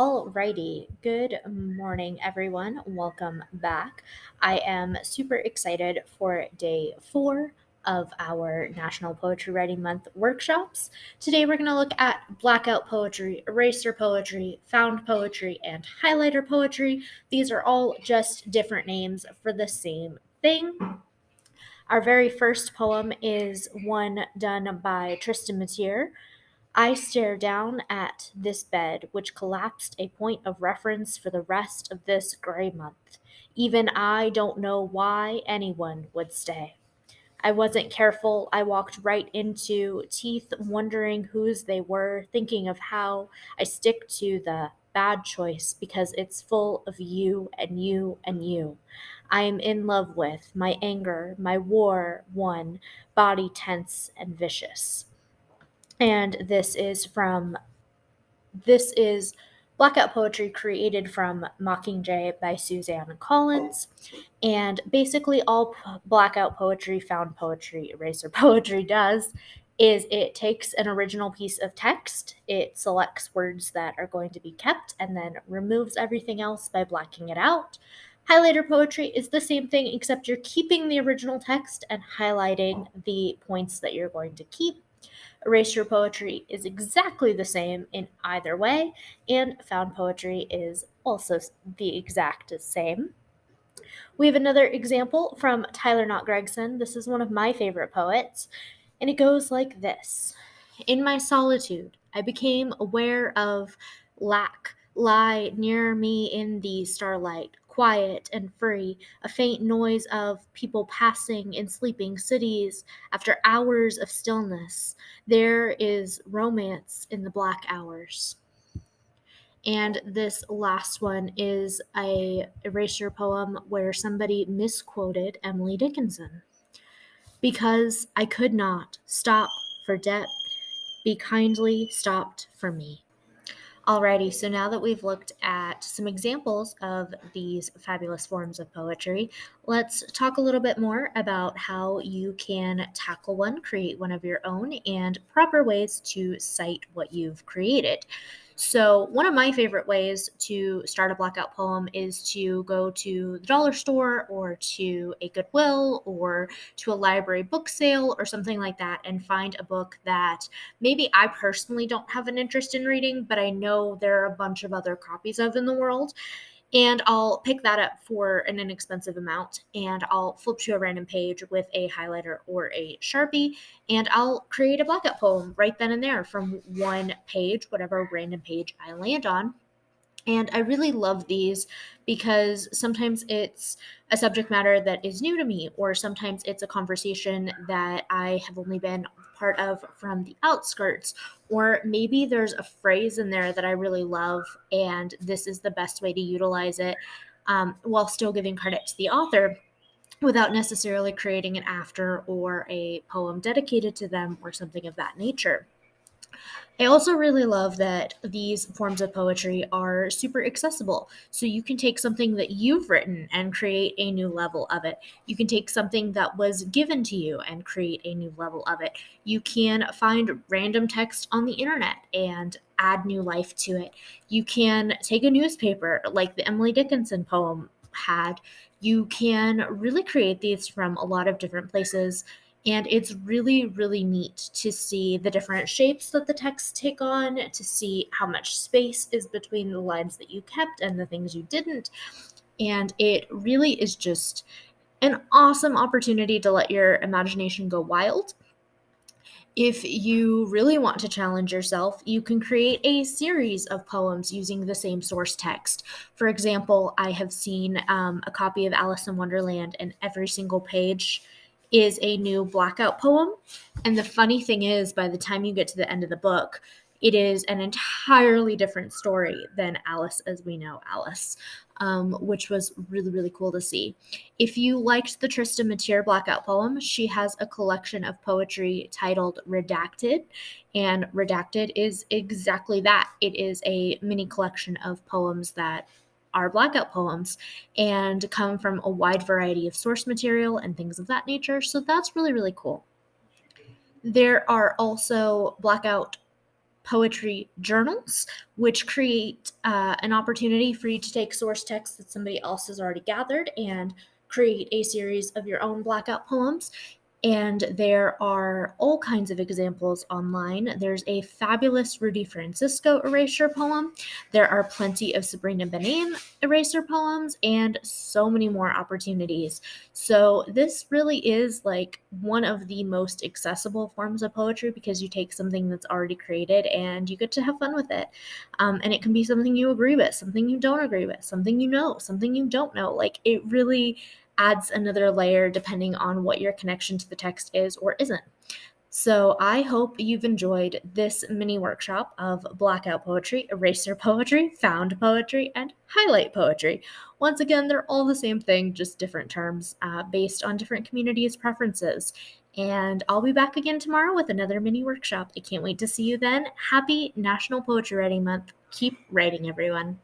Alrighty, good morning, everyone. Welcome back. I am super excited for day 4 of our National Poetry Writing Month workshops. Today, we're going to look at blackout poetry, eraser poetry, found poetry, and highlighter poetry. These are all just different names for the same thing. Our very first poem is one done by Tristan Matier. I stare down at this bed, which collapsed a point of reference for the rest of this gray month. Even I don't know why anyone would stay. I wasn't careful. I walked right into teeth, wondering whose they were, thinking of how I stick to the bad choice because it's full of you and you and you. I am in love with my anger, my war won, body tense and vicious. And this is Blackout Poetry created from Mockingjay by Suzanne Collins. And basically, all Blackout Poetry, found poetry, eraser poetry does is it takes an original piece of text, it selects words that are going to be kept, and then removes everything else by blacking it out. Highlighter poetry is the same thing, except you're keeping the original text and highlighting the points that you're going to keep. Erasure poetry is exactly the same in either way, and found poetry is also the exact same. We have another example from Tyler Knott Gregson. This is one of my favorite poets, and it goes like this. In my solitude, I became aware of lack lie near me in the starlight, quiet and free, a faint noise of people passing in sleeping cities after hours of stillness. There is romance in the black hours. And this last one is a erasure poem where somebody misquoted Emily Dickinson. Because I could not stop for debt, be kindly stopped for me. Alrighty, so now that we've looked at some examples of these fabulous forms of poetry, let's talk a little bit more about how you can tackle one, create one of your own, and proper ways to cite what you've created. So, one of my favorite ways to start a blackout poem is to go to the dollar store or to a Goodwill or to a library book sale or something like that and find a book that maybe I personally don't have an interest in reading, but I know there are a bunch of other copies of in the world. And I'll pick that up for an inexpensive amount and I'll flip to a random page with a highlighter or a Sharpie and I'll create a blackout poem right then and there from one page, whatever random page I land on. And I really love these because sometimes it's a subject matter that is new to me, or sometimes it's a conversation that I have only been part of from the outskirts, or maybe there's a phrase in there that I really love, and this is the best way to utilize it while still giving credit to the author without necessarily creating an after or a poem dedicated to them or something of that nature. I also really love that these forms of poetry are super accessible. So you can take something that you've written and create a new level of it. You can take something that was given to you and create a new level of it. You can find random text on the internet and add new life to it. You can take a newspaper like the Emily Dickinson poem had. You can really create these from a lot of different places. And it's really, really neat to see the different shapes that the texts take on, to see how much space is between the lines that you kept and the things you didn't. And it really is just an awesome opportunity to let your imagination go wild. If you really want to challenge yourself, you can create a series of poems using the same source text. For example, I have seen a copy of Alice in Wonderland, and every single page is a new blackout poem. And the funny thing is, by the time you get to the end of the book, it is an entirely different story than Alice as we know Alice, which was really, really cool to see. If you liked the Tristan Matier blackout poem, she has a collection of poetry titled Redacted, and Redacted is exactly that. It is a mini collection of poems that are blackout poems and come from a wide variety of source material and things of that nature. So that's really, really cool. There are also blackout poetry journals, which create an opportunity for you to take source text that somebody else has already gathered and create a series of your own Blackout poems. And there are all kinds of examples online. There's a fabulous Rudy Francisco erasure poem. There are plenty of Sabrina Benin erasure poems and so many more opportunities. So this really is like one of the most accessible forms of poetry because you take something that's already created and you get to have fun with it. And it can be something you agree with, something you don't agree with, something you know, something you don't know. Like it really adds another layer depending on what your connection to the text is or isn't. So I hope you've enjoyed this mini workshop of Blackout poetry, eraser poetry, found poetry, and highlight poetry. Once again, they're all the same thing, just different terms based on different communities' preferences. And I'll be back again tomorrow with another mini workshop. I can't wait to see you then. Happy National Poetry Writing Month. Keep writing, everyone.